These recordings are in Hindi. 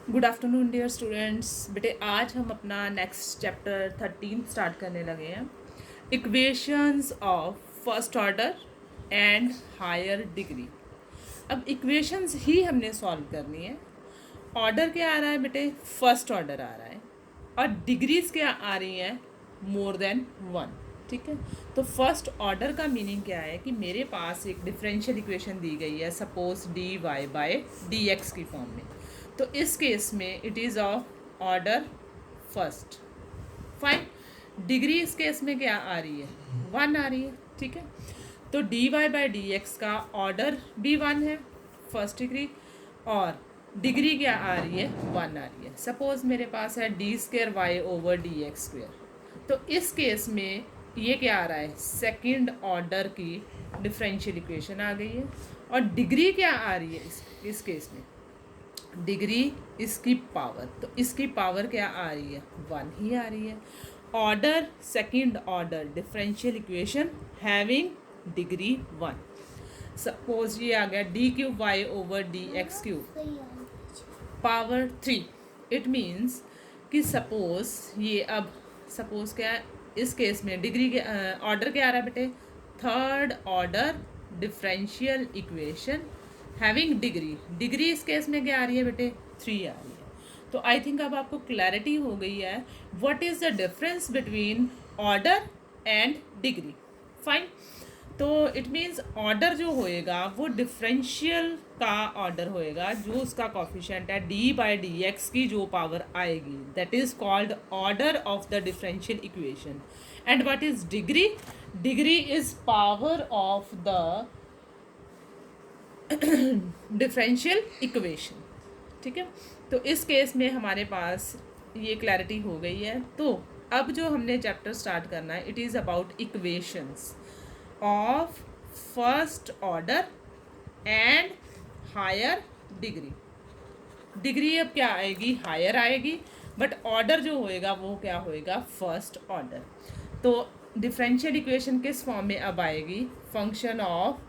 Good afternoon dear students. बेटे आज हम अपना नेक्स्ट चैप्टर 13 स्टार्ट करने लगे हैं। Equations of first order and higher degree. अब इक्वेशंस ही हमने सॉल्व करनी है। ऑर्डर क्या आ रहा है बेटे? फर्स्ट ऑर्डर आ रहा है और डिग्रीज क्या आ रही हैं? More than one. ठीक है, तो फर्स्ट ऑर्डर का मीनिंग क्या है कि मेरे पास एक डिफरेंशियल इक्वेशन दी गई है, suppose d y by d x की फॉर्म में। तो इस केस में it is of order first. Fine. Degree इस केस में क्या आ रही है? वन आ रही है। ठीक है, तो d Y by D x का ऑर्डर भी वन है, फर्स्ट डिग्री, और डिग्री क्या आ रही है? वन आ रही है। सपोज मेरे पास है d square y over d x square. तो इस केस में ये क्या आ रहा है? सेकंड ऑर्डर की डिफरेंशियल इक्वेशन आ गई है। और डिग्री क्या आ रही है इस केस में? डिग्री इसकी पावर, तो इसकी पावर क्या आ रही है? वन ही आ रही है। Order second order differential equation having degree one. Suppose ये आ गया d cube y over d x cube power three. It means कि सपोज ये अब सपोज क्या है इस केस में डिग्री के ऑर्डर क्या आ रहा है बेटे? Third order differential equation having degree. Degree इस केस में क्या आ रही है बेटे? थ्री आ रही है। तो आई थिंक अब आपको क्लैरिटी हो गई है what is the difference between order and degree. Fine. तो इट मीन्स ऑर्डर जो होएगा वो डिफरेंशियल का ऑर्डर होएगा, जो उसका कॉफिशिएंट है डी बाई डी एक्स की जो पावर आएगी, that is called order of the differential equation. And what is degree? Degree is power of the differential equation. ठीक है, तो इस केस में हमारे पास ये क्लैरिटी हो गई है। तो अब जो हमने चैप्टर स्टार्ट करना है it is about equations of first order and higher degree. Degree अब क्या आएगी? हायर आएगी, बट ऑर्डर जो होएगा वो क्या होएगा? First order. तो डिफरेंशियल इक्वेशन किस फॉर्म में अब आएगी? फंक्शन ऑफ,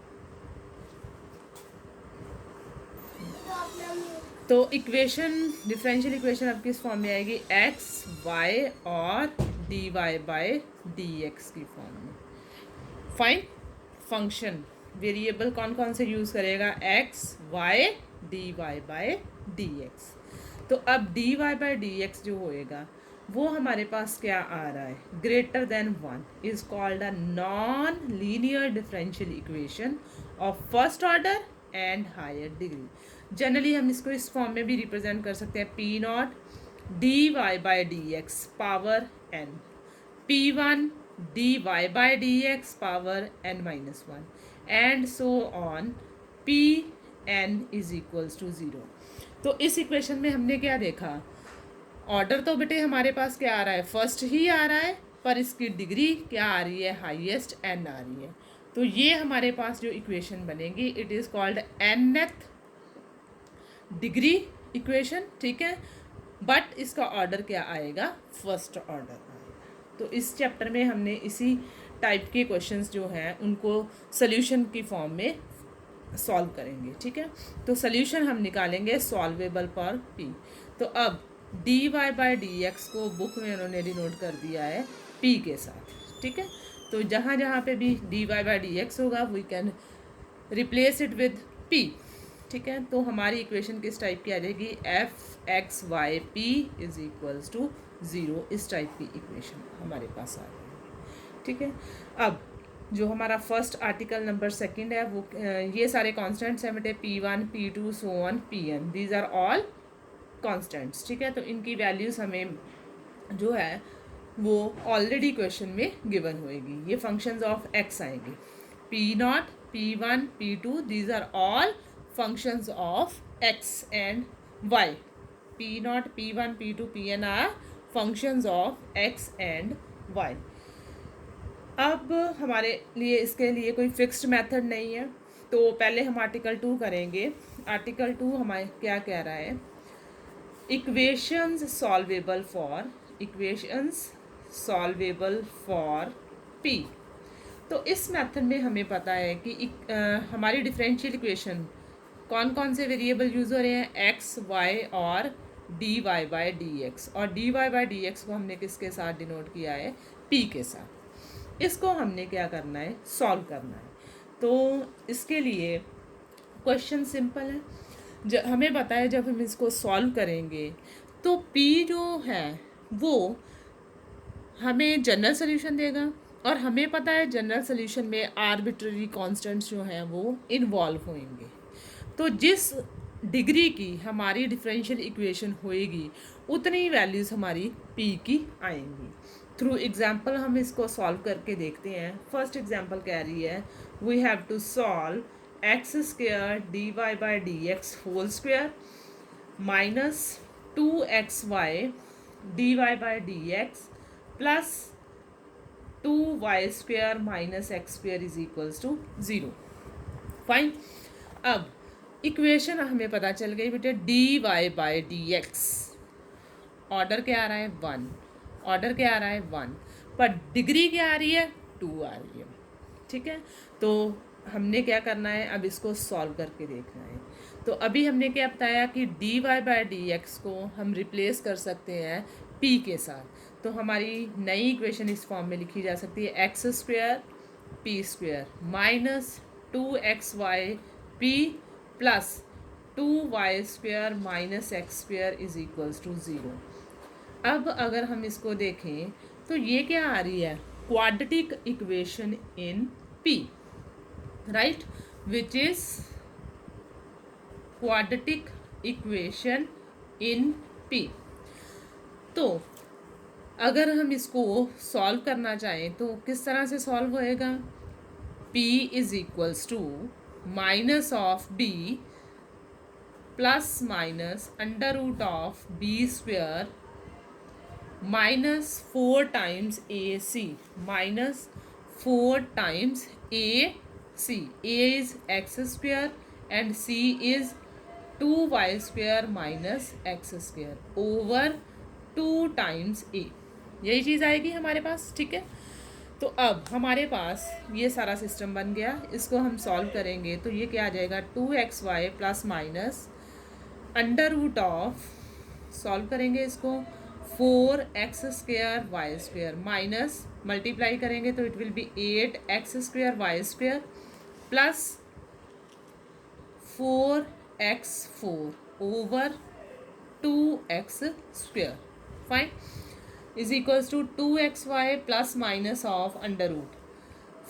तो इक्वेशन डिफरेंशियल इक्वेशन अब किस फॉर्म में आएगी? एक्स वाई और D y by d x की फॉर्म में। फाइन। फंक्शन वेरिएबल कौन कौन से यूज़ करेगा? X y d y by d x. तो अब d y by d x जो होएगा वो हमारे पास क्या आ रहा है? Greater than one is called a non linear differential equation of first order and higher degree. Generally हम इसको इस फॉर्म में भी रिप्रेजेंट कर सकते हैं, p naught d Y by D x power n, p one d Y by D x power n minus one, and so on p n is equals to zero. तो इस इक्वेशन में हमने क्या देखा? ऑर्डर तो बेटे हमारे पास क्या आ रहा है? फर्स्ट ही आ रहा है, पर इसकी डिग्री क्या आ रही है? हाईएस्ट एन आ रही है। तो ये हमारे पास जो इक्वेशन बनेगी it is called nth degree equation. ठीक है, बट इसका ऑर्डर क्या आएगा? फर्स्ट ऑर्डर आएगा। तो इस चैप्टर में हमने इसी टाइप के क्वेश्चंस जो हैं उनको सोल्यूशन की फॉर्म में सॉल्व करेंगे। ठीक है, तो सोल्यूशन हम निकालेंगे सॉल्वेबल फॉर पी। तो अब d Y by D x को बुक में उन्होंने डिनोट कर दिया है पी के साथ। ठीक है, तो जहाँ जहाँ पे भी D Y by D X होगा we can replace it with P. ठीक है, तो हमारी इक्वेशन किस टाइप की आ जाएगी? F x y p is equals to zero. इस टाइप की इक्वेशन हमारे पास आ जाएगी। ठीक है, अब जो हमारा फर्स्ट आर्टिकल नंबर सेकंड है वो ये सारे कांस्टेंट्स हैं बेटे, p one p two so on p n, these are all constants. ठीक है, तो इनकी वैल्यूज़ हमें जो है वो ऑलरेडी क्वेश्चन में गिवन होएगी। ये फंक्शंस ऑफ एक्स आएंगे, p naught p one p two, these are all functions of x and y. p naught p1 p2 pn are functions of x and y. अब हमारे लिए इसके लिए कोई फिक्स्ड मेथड नहीं है, तो पहले हम आर्टिकल 2 करेंगे। आर्टिकल 2 हमारे क्या कह रहा है? Equations solvable for p। तो इस मेथड में हमें पता है कि हमारी डिफरेंशियल इक्वेशन कौन कौन से वेरिएबल यूज़ हो रहे हैं? एक्स वाई और D Y by D X, और D Y by D x को हमने किसके साथ डिनोट किया है, पी के साथ। इसको हमने क्या करना है, सॉल्व करना है। तो इसके लिए क्वेश्चन सिंपल है, हमें पता है जब हम इसको सॉल्व करेंगे तो पी जो है वो हमें जनरल सोल्यूशन देगा, और हमें पता है जनरल सोल्यूशन में आर्बिट्ररी कांस्टेंट्स जो हैं वो इन्वॉल्व होंगे। तो जिस डिग्री की हमारी डिफरेंशियल इक्वेशन होएगी उतनी ही वैल्यूज़ हमारी पी की आएंगी। थ्रू एग्जाम्पल हम इसको सॉल्व करके देखते हैं। फर्स्ट एग्जाम्पल कह रही है we have to solve x square d Y by D x whole square minus 2xy d Y by D x plus 2y square minus x square is equals to 0। Fine. अब इक्वेशन हमें पता चल गई बेटे, d Y by D x order क्या आ रहा है 1, ऑर्डर क्या आ रहा है 1, पर डिग्री क्या आ रही है 2 आ रही है। ठीक है, तो हमने क्या करना है, अब इसको सॉल्व करके देखना है। तो अभी हमने क्या बताया कि d Y by D x को हम रिप्लेस कर सकते हैं पी के साथ। तो हमारी नई इक्वेशन इस फॉर्म में लिखी जा सकती है x square p square minus 2xy p plus 2y square minus x square is equals to 0। अब अगर हम इसको देखें तो ये क्या आ रही है, quadratic equation in P, right, which is quadratic equation in P. तो अगर हम इसको सॉल्व करना चाहें तो किस तरह से सॉल्व होएगा, p is equals to minus of b plus minus under root of b square minus 4 times a c, minus 4 times a c, a is x square and c is 2y square minus x square over 2 times a. यही चीज़ आएगी हमारे पास। ठीक है, तो अब हमारे पास ये सारा सिस्टम बन गया। इसको हम सॉल्व करेंगे तो ये क्या आ जाएगा, 2xy plus minus under root of, solve करेंगे इसको 4x square y square minus multiply करेंगे तो it will be 8x square y square plus 4x4 over 2x square, fine, is equals to 2xy plus minus of under root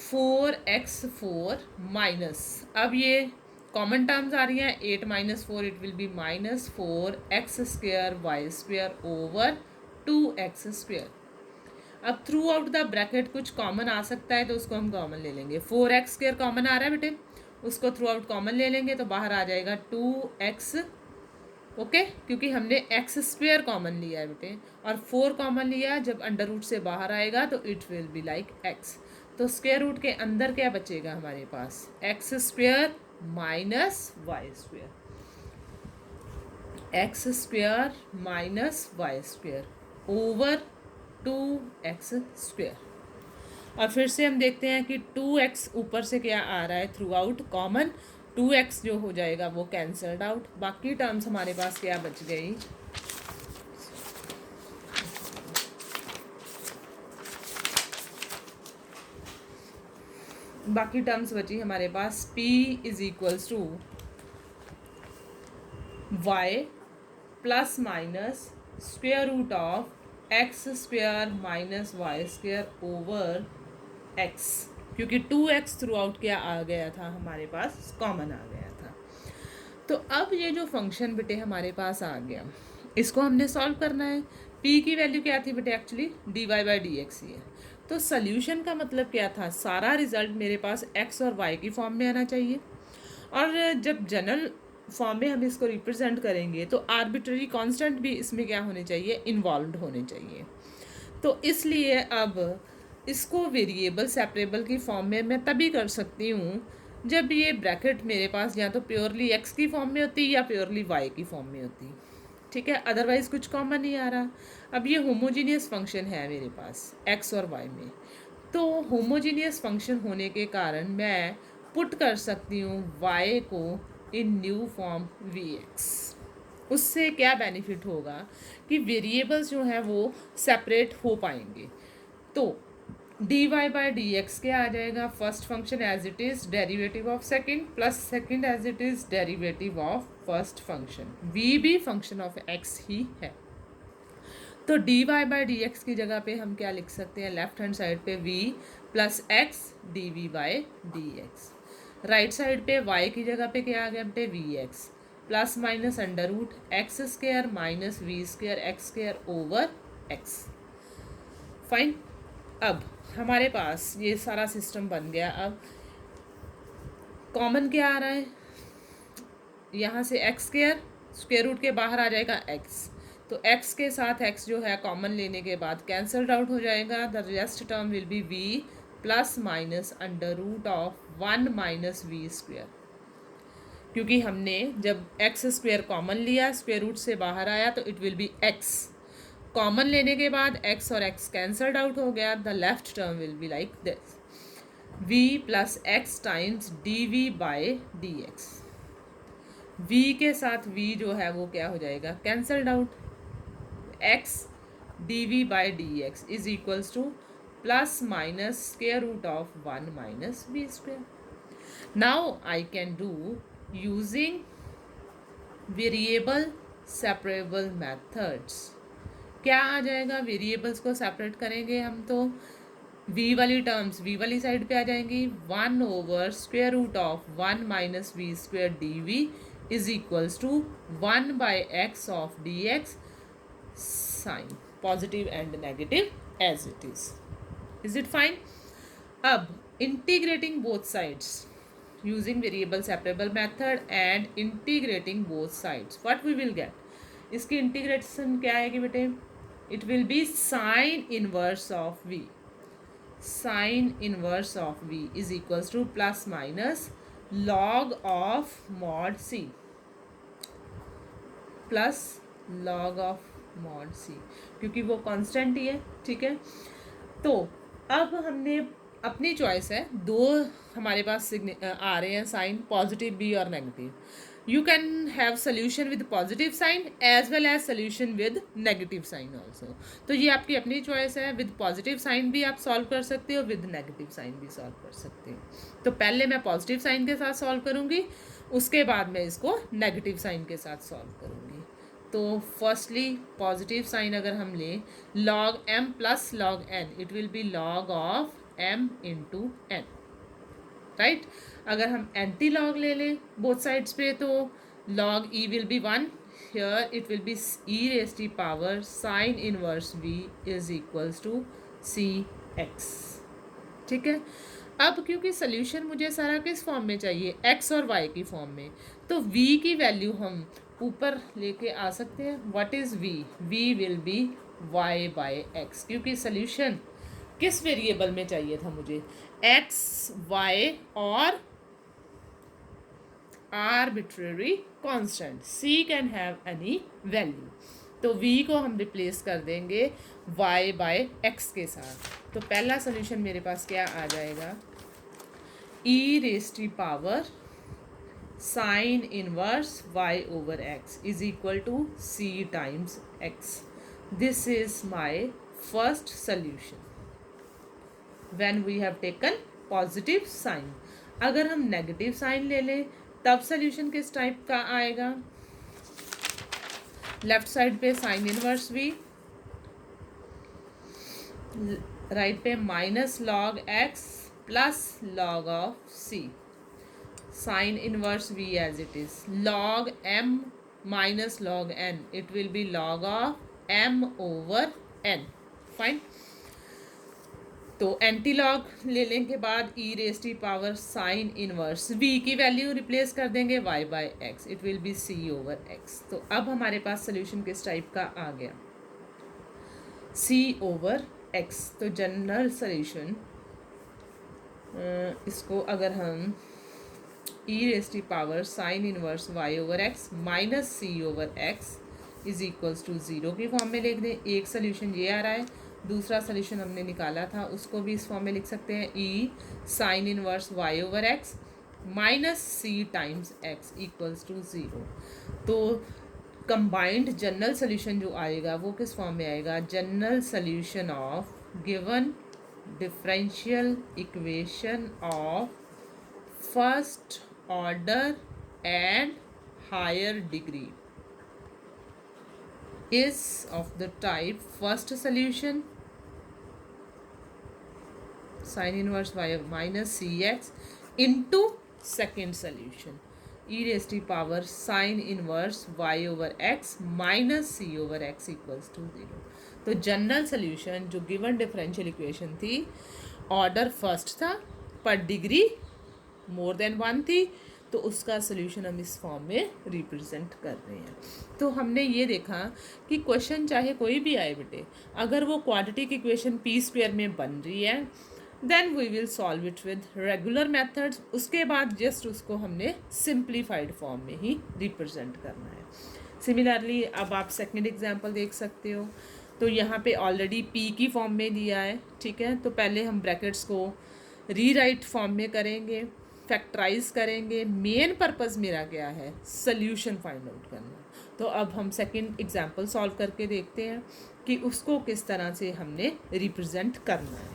4x4 minus, अब ये कॉमन टर्म्स आ रही हैं, 8 minus 4 it will be minus 4x square y square over 2x square. अब थ्रू आउट द ब्रैकेट कुछ कॉमन आ सकता है तो उसको हम कॉमन ले लेंगे। 4x स्क्वेयर कॉमन आ रहा है बेटे, उसको थ्रू आउट कॉमन ले लेंगे तो बाहर आ जाएगा 2x, ओके, क्योंकि हमने एक्स स्क्वेयर कॉमन लिया है बेटे, और 4 कॉमन लिया, जब अंडर रूट से बाहर आएगा तो it will be like x। तो स्क्वेयर रूट के अंदर क्या बचेगा हमारे पास, x square minus y square, x square minus y square over 2x square. और फिर से हम देखते हैं कि 2x ऊपर से क्या आ रहा है थ्रू आउट कॉमन, 2x जो हो जाएगा वो कैंसल्ड आउट, बाकी टर्म्स हमारे पास क्या बच गई, बाकी टर्म्स बची हमारे पास p is equals to y plus minus square root of x square minus y square over x, क्योंकि 2x थ्रू आउट क्या आ गया था हमारे पास, कॉमन आ गया था। तो अब ये जो फंक्शन बेटे हमारे पास आ गया, इसको हमने सॉल्व करना है। p की वैल्यू क्या थी बेटे, actually dy by D x ही है। तो सल्यूशन का मतलब क्या था, सारा रिजल्ट मेरे पास x और y की फॉर्म में आना चाहिए, और जब जनरल फॉर्म में हम इसको रिप्रेजेंट करेंगे तो आर्बिट्ररी कांस्टेंट भी इसमें क्या होने चाहिए, इन्वॉल्व होने चाहिए। तो इसलिए अब इसको वेरिएबल सेपरेबल की फॉर्म में मैं तभी कर सकती हूँ जब ये ब्रैकेट मेरे पास या तो प्योरली x की फॉर्म में होती या प्योरली y की फॉर्म में होती। ठीक है, अदरवाइज कुछ कॉमन नहीं आ रहा। अब ये होमोजीनियस फंक्शन है मेरे पास x और y में, तो होमोजीनियस फंक्शन होने के कारण मैं पुट कर सकती हूँ y को इन न्यू फॉर्म vx। उससे क्या बेनिफिट होगा कि वेरिएबल्स जो हैं वो सेपरेट हो पाएंगे। तो dy बाई डी एक्स क्या आ जाएगा, first function as it is derivative of second plus second as it is derivative of first function, v भी फंक्शन ऑफ x ही है। तो dy बाई डी एक्स की जगह पे हम क्या लिख सकते हैं, लेफ्ट हैंड साइड पे v plus x d v by D x, right side पे y की जगह पे क्या आ गया बेटे v x plus minus under root x square minus v square x square over x. Fine. अब हमारे पास ये सारा सिस्टम बन गया। अब कॉमन क्या आ रहा है, यहाँ से एक्स स्क्वायर रूट के बाहर आ जाएगा x, तो x के साथ x जो है कॉमन लेने के बाद कैंसल्ड आउट हो जाएगा। The rest term will be v plus minus under root of 1 minus v square, क्योंकि हमने जब x स्क्वायर कॉमन लिया स्क्वायर रूट से बाहर आया तो इट विल बी x, कॉमन लेने के बाद x और x कैंसल्ड आउट हो गया। The left term will be like this, v plus x times d v by D x. v के साथ v जो है वो क्या हो जाएगा, cancelled out, x d v by D x is equals to plus minus square root of 1 minus v square. Now I can do using variable separable methods. क्या आ जाएगा, वेरिएबल्स को सेपरेट करेंगे हम तो v वाली टर्म्स v वाली साइड पे आ जाएंगी, 1 over square root of 1 minus v square d v is equals to 1 by x of d x sign positive and negative as it is it fine. अब integrating both sides using variable separable method and integrating both sides, what we will get, इसकी इंटीग्रेशन क्या आएगी बेटे, it will be sine inverse of v, sine inverse of v is equals to plus minus log of mod c, plus log of mod c, क्योंकि वो कांस्टेंट ही है। ठीक है, तो अब हमने अपनी चॉइस है, दो हमारे पास आ रहे हैं साइन, पॉजिटिव भी और negative. You can have solution with positive sign as well as solution with negative sign also. तो ये आपकी अपनी चॉइस है, विद पॉजिटिव साइन भी आप सॉल्व कर सकते हो, विद नेगेटिव साइन भी सॉल्व कर सकते हो। तो पहले मैं पॉजिटिव साइन के साथ सॉल्व करूँगी, उसके बाद मैं इसको नेगेटिव साइन के साथ सॉल्व करूँगी। तो फर्स्टली पॉजिटिव साइन अगर हम लें, log m plus log n, it will be log of m into n, right. अगर हम एंटी लॉग ले लें बोथ साइड्स पे तो log e will be 1, here it will be e raise to power sine inverse v is equals to c x. ठीक है, अब क्योंकि सोल्यूशन मुझे सारा किस फॉर्म में चाहिए, x और y की फॉर्म में, तो v की वैल्यू हम ऊपर लेके आ सकते हैं। What is v, v will be y by x, क्योंकि सोल्यूशन किस वेरिएबल में चाहिए था मुझे, x y और arbitrary constant, c can have any value. तो v को हम रिप्लेस कर देंगे y बाय x के साथ। तो पहला सोल्यूशन मेरे पास क्या आ जाएगा, e raise to power sine inverse y over x is equal to c times x। This is my first solution when we have taken positive sign। अगर हम नेगेटिव साइन ले लें तब सोल्यूशन किस टाइप का आएगा, लेफ्ट साइड पे साइन इनवर्स v, राइट पे minus log x plus log of c, sine inverse v as it is, log m minus log n, it will be log of m over n। Fine. तो एंटी लॉग लेने के बाद e raise to power sine inverse v की वैल्यू रिप्लेस कर देंगे y by x, it will be c over x। तो अब हमारे पास सोल्यूशन किस टाइप का आ गया, c ओवर x। तो जनरल सोल्यूशन इसको अगर हम e raise to power sine inverse y over x minus c over x is equals to 0 की फॉर्म में लिख दें। एक सोल्यूशन ये आ रहा है, दूसरा सोल्यूशन हमने निकाला था उसको भी इस फॉर्म में लिख सकते हैं, e sine inverse y over x minus c times x equals to 0। तो कंबाइंड जनरल सोल्यूशन जो आएगा वो किस फॉर्म में आएगा, general solution of given differential equation of first order and higher degree is of the type first solution sin inverse y minus cx into second solution e raised to power sin inverse y over x minus c over x equals to 0। तो जनरल सोल्यूशन जो गिवन डिफरेंशियल इक्वेशन थी, ऑर्डर फर्स्ट था पर डिग्री मोर देन 1 थी, तो उसका सोल्यूशन हम इस फॉर्म में रिप्रेजेंट कर रहे हैं। तो हमने ये देखा कि क्वेश्चन चाहे कोई भी आए बेटे, अगर वो क्वाड्रेटिक इक्वेशन पी स्क्वायर में बन रही है then we will solve it with regular methods. उसके बाद जस्ट उसको हमने सिंप्लीफाइड फॉर्म में ही रिप्रेजेंट करना है। सिमिलरली अब आप सेकंड एग्जांपल देख सकते हो। तो यहाँ पे ऑलरेडी पी की फॉर्म में दिया है, ठीक है। तो पहले हम ब्रैकेट्स को रीराइट फॉर्म में करेंगे, फैक्टराइज करेंगे। मेन पर्पस मेरा क्या है, सोल्यूशन फाइंड आउट करना। तो अब हम सेकंड एग्जांपल सॉल्व करके देखते हैं कि उसको किस तरह से हमने रिप्रेजेंट करना है।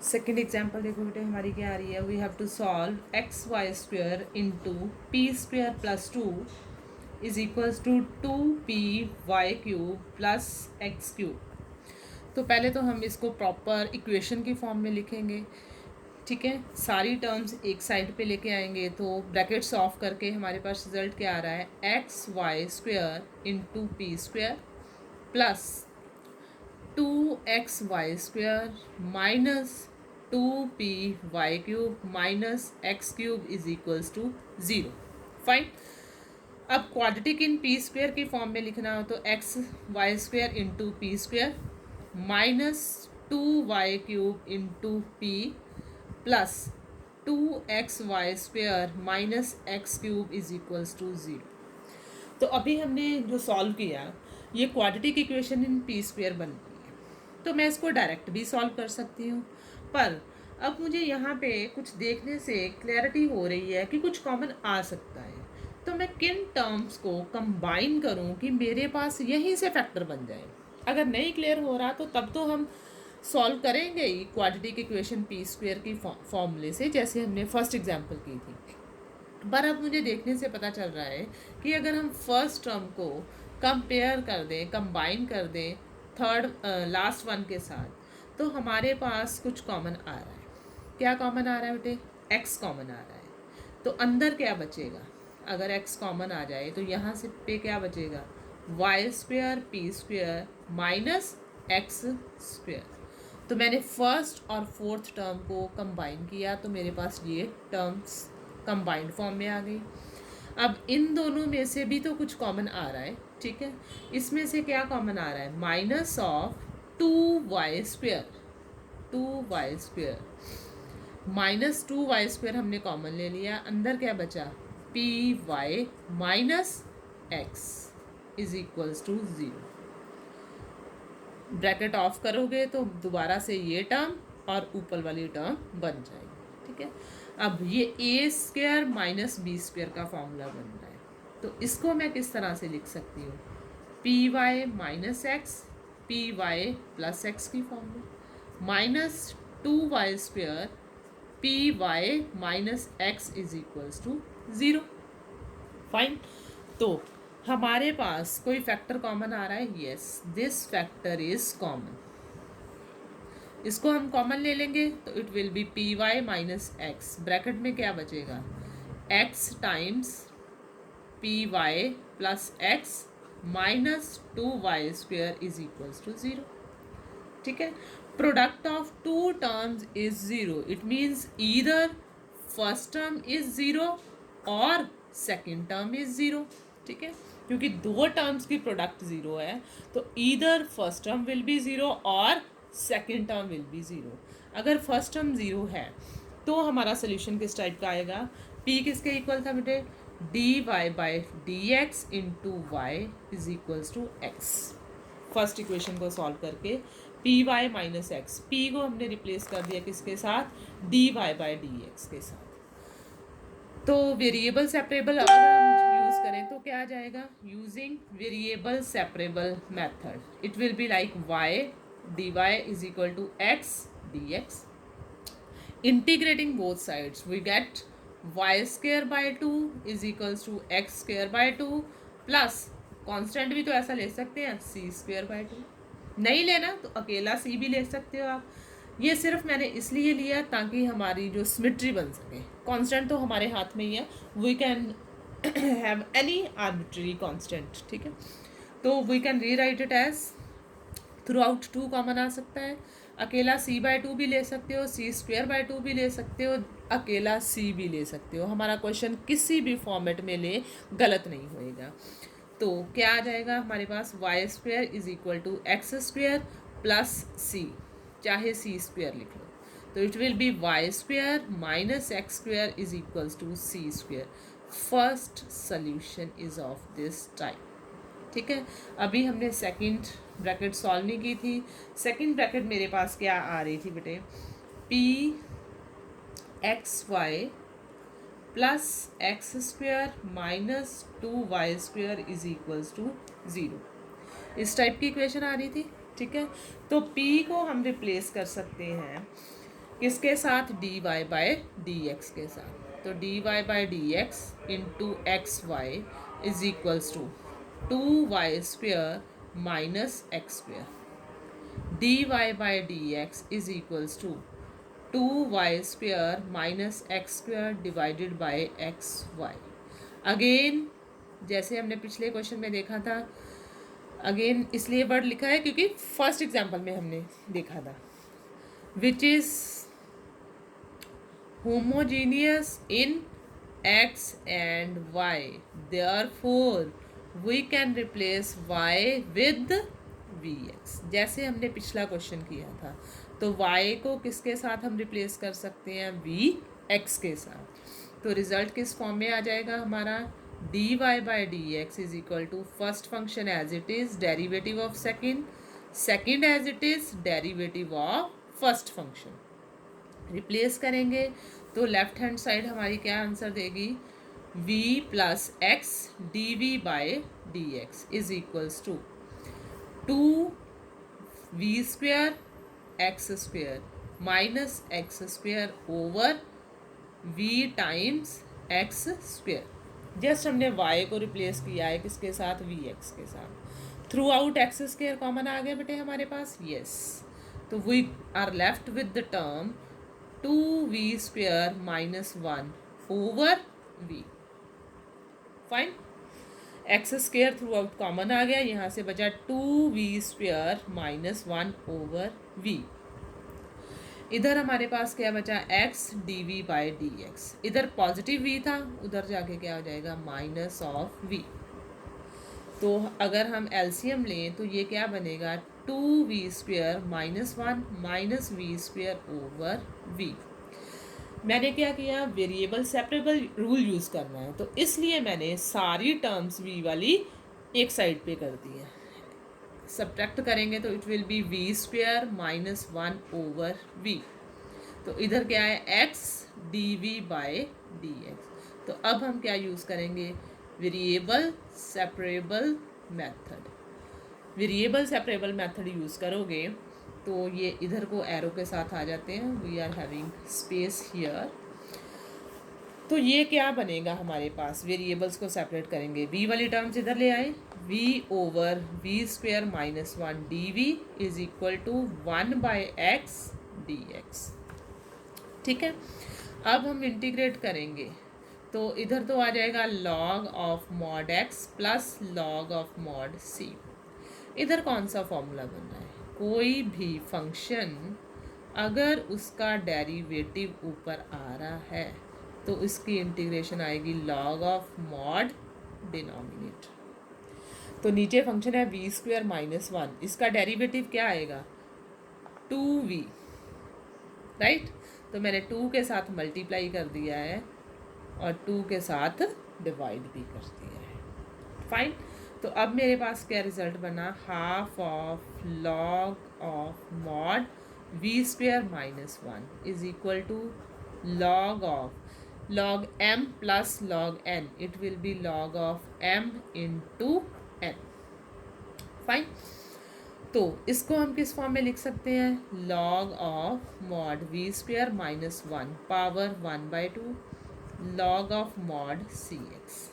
सेकेंड एग्जाम्पल देखो बेटे हमारी क्या आ रही है, we have to solve x y square into p square plus 2 is equals to 2py cube plus x cube. तो पहले तो हम इसको प्रॉपर इक्वेशन की फॉर्म में लिखेंगे, ठीक है। सारी टर्म्स एक साइड पे लेके आएंगे। तो ब्रैकेट्स ऑफ करके हमारे पास रिजल्ट क्या आ रहा है, x y square into p square plus 2xy square minus 2py cube minus x cube is equals to 0। Fine. अब क्वाड्रेटिक इन पी स्क्वेयर की फॉर्म में लिखना हो तो x y square into p square minus 2y cube into p plus 2xy square minus x cube is equals to 0। तो अभी हमने जो सॉल्व किया ये quadratic equation in p square बन गई है। तो मैं इसको डायरेक्ट भी सॉल्व कर सकती हूँ, पर अब मुझे यहाँ पे कुछ देखने से क्लैरिटी हो रही है कि कुछ कॉमन आ सकता है। तो मैं किन टर्म्स को कंबाइन करूँ कि मेरे पास यहीं से फैक्टर बन जाए। अगर नहीं क्लियर हो रहा तो तब तो हम सॉल्व करेंगे ही क्वाड्रेटिक इक्वेशन पी स्क्वेयर की फॉर्मूले से, जैसे हमने फर्स्ट एग्जांपल की थी। पर अब मुझे देखने से पता चल रहा है कि अगर हम फर्स्ट टर्म को कंपेयर कर दें, कंबाइन कर दें थर्ड लास्ट वन के साथ, तो हमारे पास कुछ कॉमन आ रहा है। क्या कॉमन आ रहा है बेटे, एक्स कॉमन आ रहा है। तो अंदर क्या बचेगा, अगर एक्स कॉमन आ जाए तो यहाँ से पे क्या बचेगा, y square p square minus x square. तो मैंने फर्स्ट और फोर्थ टर्म को कंबाइन किया तो मेरे पास ये टर्म्स कंबाइंड फॉर्म में आ गई। अब इन दोनों में से भी तो कुछ कॉमन आ रहा है, ठीक है। इसमें से क्या कॉमन आ रहा है, minus of 2y square, 2y square minus 2y square हमने कॉमन ले लिया। अंदर क्या बचा, py minus x is equals to 0। Bracket off करोगे तो दोबारा से ये टर्म और ऊपर वाली टर्म बन जाएगी, ठीक है। अब ये ए स्क्वेयर माइनस बी स्क्वेयर का फॉर्मूला बन रहा है। तो इसको मैं किस तरह से लिख सकती हूँ, p y minus x p y plus x की फॉर्म में minus 2y square p y minus x is equals to 0। Fine. तो हमारे पास कोई फैक्टर कॉमन आ रहा है, yes this factor is common. इसको हम कॉमन ले लेंगे तो it will be p y minus x. Bracket में क्या बचेगा, x times p y plus x minus 2y square is equals to 0, ठीक है। Product of two terms is 0, it means either first term is 0 और सेकेंड टर्म इज 0, ठीक है। क्योंकि दो टर्म्स की प्रोडक्ट 0 है तो either first term will B 0 और सेकेंड टर्म विल बी 0। अगर फर्स्ट टर्म 0 है तो हमारा सोल्यूशन किस टाइप का आएगा, p किसके इक्वल था बेटे, dy by D x into y is equals to x. First equation को सॉल्व करके p y minus x, p को हमने रिप्लेस कर दिया किसके साथ, dy बाई डी एक्स के साथ। तो वेरिएबल सेपरेबल अगर हम यूज़ करें तो क्या आ जाएगा, using variable separable method it will be like y d y is equal to x d x. Integrating both sides we get y square by 2 is equals to x square by 2 plus constant भी तो ऐसा ले सकते हैं c स्क्वेयर बाय 2. नहीं लेना तो अकेला c भी ले सकते हो आप. ये सिर्फ मैंने इसलिए लिया ताकि हमारी जो सिमेट्री बन सके. कांस्टेंट तो हमारे हाथ में ही है, we can have any arbitrary constant. ठीक है, तो we can rewrite it as throughout 2 common आ सकता है. अकेला c बाय 2 भी ले सकते हो, c स्क्वेयर बाय 2 भी ले सकते हो, अकेला c भी ले सकते हो. हमारा क्वेश्चन किसी भी फॉर्मेट में ले गलत नहीं होएगा. तो क्या आ जाएगा हमारे पास, y square is equal to x square plus c, चाहे सी स्क्वेयर लिख लो. तो it will be y square minus x square is equals to c square. First solution is of this type. ठीक है, अभी हमने सेकंड ब्रैकेट सॉल्व नहीं की थी. सेकंड ब्रैकेट मेरे पास क्या आ रही थी बेटे, p x y plus x square minus 2y square is equals to 0. इस टाइप की इक्वेशन आ रही थी. ठीक है, तो p को हम रिप्लेस कर सकते हैं किसके साथ, dy बाय dx के साथ. तो dy by dx into x y is equals to 2y square minus x square. dy by dx is equals to 2y square minus x square divided by x y. Again जैसे हमने पिछले क्वेश्चन में देखा था, अगेन इसलिए वर्ड लिखा है क्योंकि फर्स्ट एग्जाम्पल में हमने देखा था, which is homogeneous in x and y. Therefore we can replace y with vx. जैसे हमने पिछला क्वेश्चन किया था, तो y को किसके साथ हम रिप्लेस कर सकते हैं, vx के साथ. तो रिजल्ट किस फॉर्म में आ जाएगा हमारा, dy by D x is equal to first function as it is derivative of second, second as it is derivative of first function. Replace करेंगे तो लेफ्ट हैंड साइड हमारी क्या आंसर देगी, v plus x d v by D x is equals to 2v square x square minus x square over v times x square. Just हमने y को रिप्लेस किया है किसके साथ, vx के साथ. Throughout x square common आ गया बेटे हमारे पास, यस. तो we are left with the term 2v square minus 1 over v. Fine, x square throughout common आ गया, यहाँ से बचा 2v square minus 1 over v. इधर हमारे पास क्या बचा, x d v by D x. इधर पॉजिटिव v था, उधर जाके क्या हो जाएगा, माइनस ऑफ v. तो अगर हम एलसीएम लें तो ये क्या बनेगा, 2v square minus 1 minus v square over v. मैंने क्या किया, वेरिएबल सेपरेबल रूल यूज़ करना है, तो इसलिए मैंने सारी टर्म्स v वाली एक साइड पे कर दी है. सब्ट्रैक्ट करेंगे तो it will be v square minus 1 over v. तो इधर क्या है, x d v by D x. तो अब हम क्या यूज़ करेंगे, variable separable method. Variable separable method use करोगे तो ये इधर को एरो के साथ आ जाते हैं, we are having space here. तो ये क्या बनेगा हमारे पास, वेरिएबल्स को सेपरेट करेंगे, v वाली टर्म्स इधर ले आए, v over v square minus 1 d v is equal to 1 by x d x. ठीक है, अब हम इंटीग्रेट करेंगे तो इधर तो आ जाएगा log of mod x plus log of mod c. इधर कौन सा फॉर्मूला बन रहा है, कोई भी फंक्शन अगर उसका डेरिवेटिव ऊपर आ रहा है तो इसकी इंटीग्रेशन आएगी log ऑफ मॉड डिनोमिनेटर. तो नीचे फंक्शन है v स्क्वेयर माइनस 1, इसका डेरिवेटिव क्या आएगा, 2v. राइट, तो मैंने 2 के साथ मल्टीप्लाई कर दिया है और 2 के साथ डिवाइड भी कर दिया है. फाइन, तो अब मेरे पास क्या रिजल्ट बना, half of log of mod v square minus 1 is equal to log of log m plus log n, it will be log of m into n. Fine. तो इसको हम किस फॉर्म में लिख सकते हैं? Log of mod v square minus one power 1/2 log of mod c x.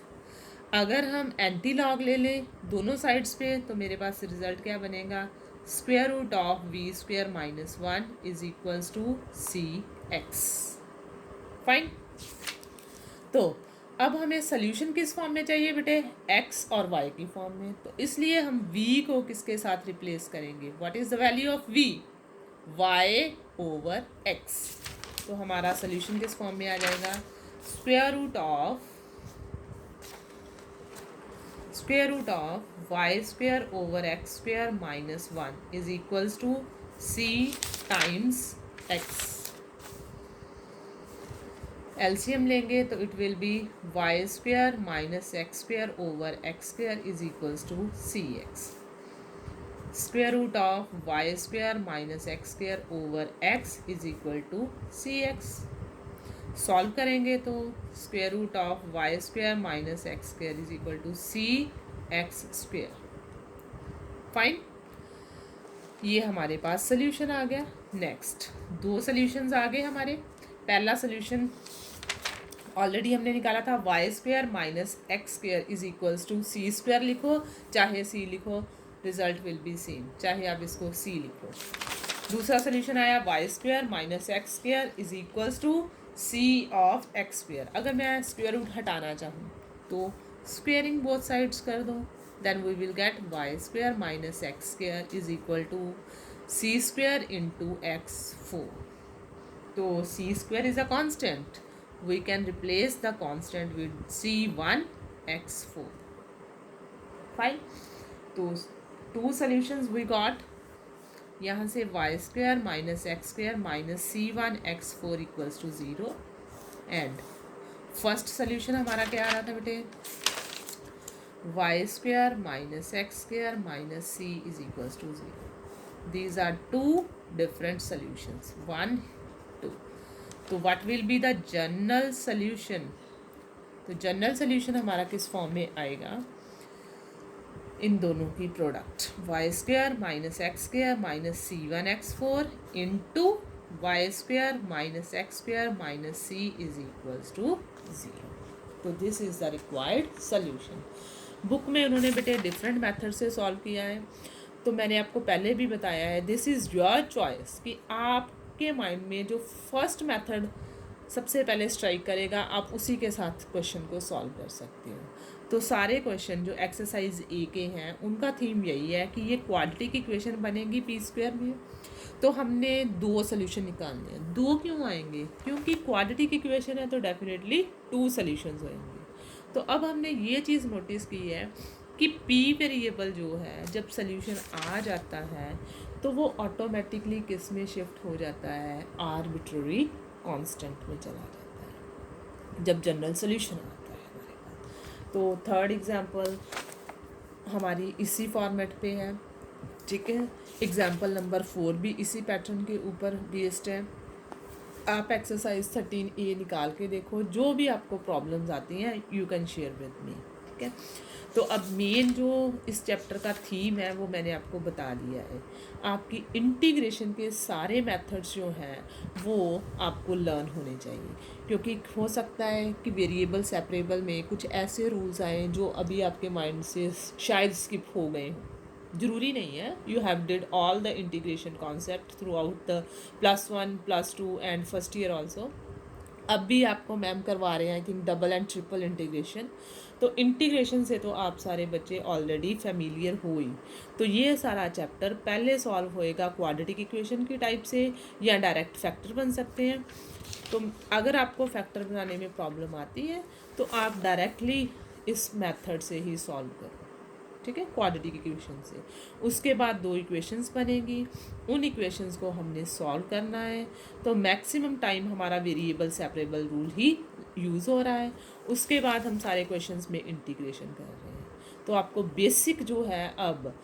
अगर हम एंटी लॉग ले लें दोनों साइड्स पे तो मेरे पास रिजल्ट क्या बनेगा? Square root of v square minus one is equals to c x. Fine. तो अब हमें सोल्यूशन किस फॉर्म में चाहिए बेटे? x और y की फॉर्म में. तो इसलिए हम v को किसके साथ रिप्लेस करेंगे? What is the value of v? y over x. तो हमारा सोल्यूशन किस फॉर्म में आ जाएगा? Square root of y square over x square minus one is equals to c times x. LCM लेंगे तो it will be y square minus x square over x square is equals to c x. Square root of y square minus x square over x is equal to c x. Solve करेंगे तो square root of y square minus x square is equal to c x square. Fine. ये हमारे पास सोल्यूशन आ गया. नेक्स्ट दो सोल्यूशंस आ गए हमारे. पहला सोल्यूशन ऑलरेडी हमने निकाला था y square minus x square is equals to c square. लिखो चाहे सी लिखो, रिजल्ट विल बी सेम, चाहे आप इसको सी लिखो. दूसरा सोल्यूशन आया y square minus x square is equals to c of x square. अगर मैं स्क्वेयर रूट हटाना चाहूँ तो स्क्वेयरिंग बोथ साइड्स कर दो, then we will get y square minus x square is equal to c square into x 4. तो c square is a constant. We can replace the constant with c1 x4. Fine. तो two solutions we got. यहाँ से y square minus x square minus c1 x4 equals to 0. And first solution हमारा क्या आ रहा था बेटे? y square minus x square minus c is equals to 0. These are two different solutions. 1, 2. तो what will be the general solution? तो जनरल सोल्यूशन हमारा किस फॉर्म में आएगा? इन दोनों की product y square minus x square minus c one x four into y square minus x square minus c is equals to 0. तो this is the required solution. Book में उन्होंने बेटे डिफरेंट मेथड से सॉल्व किया है. तो मैंने आपको पहले भी बताया है दिस इज़ योर चॉइस कि आपके माइंड में जो फर्स्ट मेथड सबसे पहले स्ट्राइक करेगा आप उसी के साथ क्वेश्चन को सॉल्व कर सकते हो. तो सारे क्वेश्चन जो एक्सरसाइज ए के हैं उनका थीम यही है कि ये क्वाड्रेटिक की इक्वेशन बनेगी पी स्क्वायर में. तो हमने दो सोल्यूशन निकालने हैं. दो क्यों आएंगे? क्योंकि क्वाड्रेटिक इक्वेशन है तो डेफिनेटली 2 सोल्यूशंस होंगे. तो अब हमने ये चीज़ नोटिस की है कि पी वेरिएबल जो है जब सोल्यूशन आ जाता है तो वो ऑटोमेटिकली किस में शिफ्ट हो जाता है? आर्बिट्ररी कांस्टेंट में चला जाता है जब जनरल सोल्यूशन आता है हमारे पास. तो थर्ड एग्जांपल हमारी इसी फॉर्मेट पे है. ठीक है. एग्जांपल नंबर 4 भी इसी पैटर्न के ऊपर बेस्ड है. आप एक्सरसाइज 13A निकाल के देखो. जो भी आपको प्रॉब्लम्स आती हैं you can share with me. ठीक है. तो अब मेन जो इस चैप्टर का थीम है वो मैंने आपको बता दिया है. आपकी इंटीग्रेशन के सारे मेथड्स जो हैं वो आपको लर्न होने चाहिए क्योंकि हो सकता है कि वेरिएबल सेपरेबल में कुछ ऐसे रूल्स आए जो अभी आपके माइंड से शायद स्किप हो गए हों. ज़रूरी नहीं है. You have did all the integration concept through out the +1 +2 and first year also. अब भी आपको मैम करवा रहे हैं I think double and triple integration. तो इंटीग्रेशन से तो आप सारे बच्चे ऑलरेडी फेमिलियर हो ही. तो ये सारा चैप्टर पहले सॉल्व होएगा क्वाड्रेटिक इक्वेशन की टाइप से या डायरेक्ट फैक्टर बन सकते हैं. तो अगर आपको फैक्टर बनाने में प्रॉब्लम आती है तो आप डायरेक्टली इस मेथड से ही सॉल्व करो. ठीक है. क्वाड्रेटिक इक्वेशन से उसके बाद 2 इक्वेशंस बनेगी. उन इक्वेशंस को हमने सॉल्व करना है. तो मैक्सिमम टाइम हमारा वेरिएबल सेपरेबल रूल ही यूज़ हो रहा है. उसके बाद हम सारे क्वेश्चंस में इंटीग्रेशन कर रहे हैं. तो आपको बेसिक जो है अब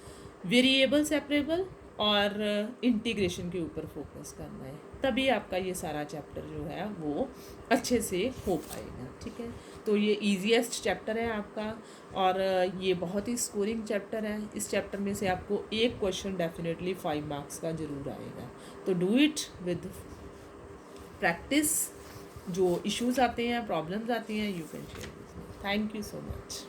वेरिएबल सेपरेबल और इंटीग्रेशन के ऊपर फोकस करना है, तभी आपका ये सारा चैप्टर जो है वो अच्छे से हो पाएगा। ठीक है, तो ये ईजीएस्ट चैप्टर है आपका, और ये बहुत ही स्कोरिंग चैप्टर है। इस चैप्टर में से आपको एक क्वेश्चन डेफिनेटली 5 मार्क्स का ज़रूर आएगा, तो डू इट विद प्रैक्टिस। जो इश्यूज आते हैं, प्रॉब्लम्स आती हैं, you can share with me. Thank you so much.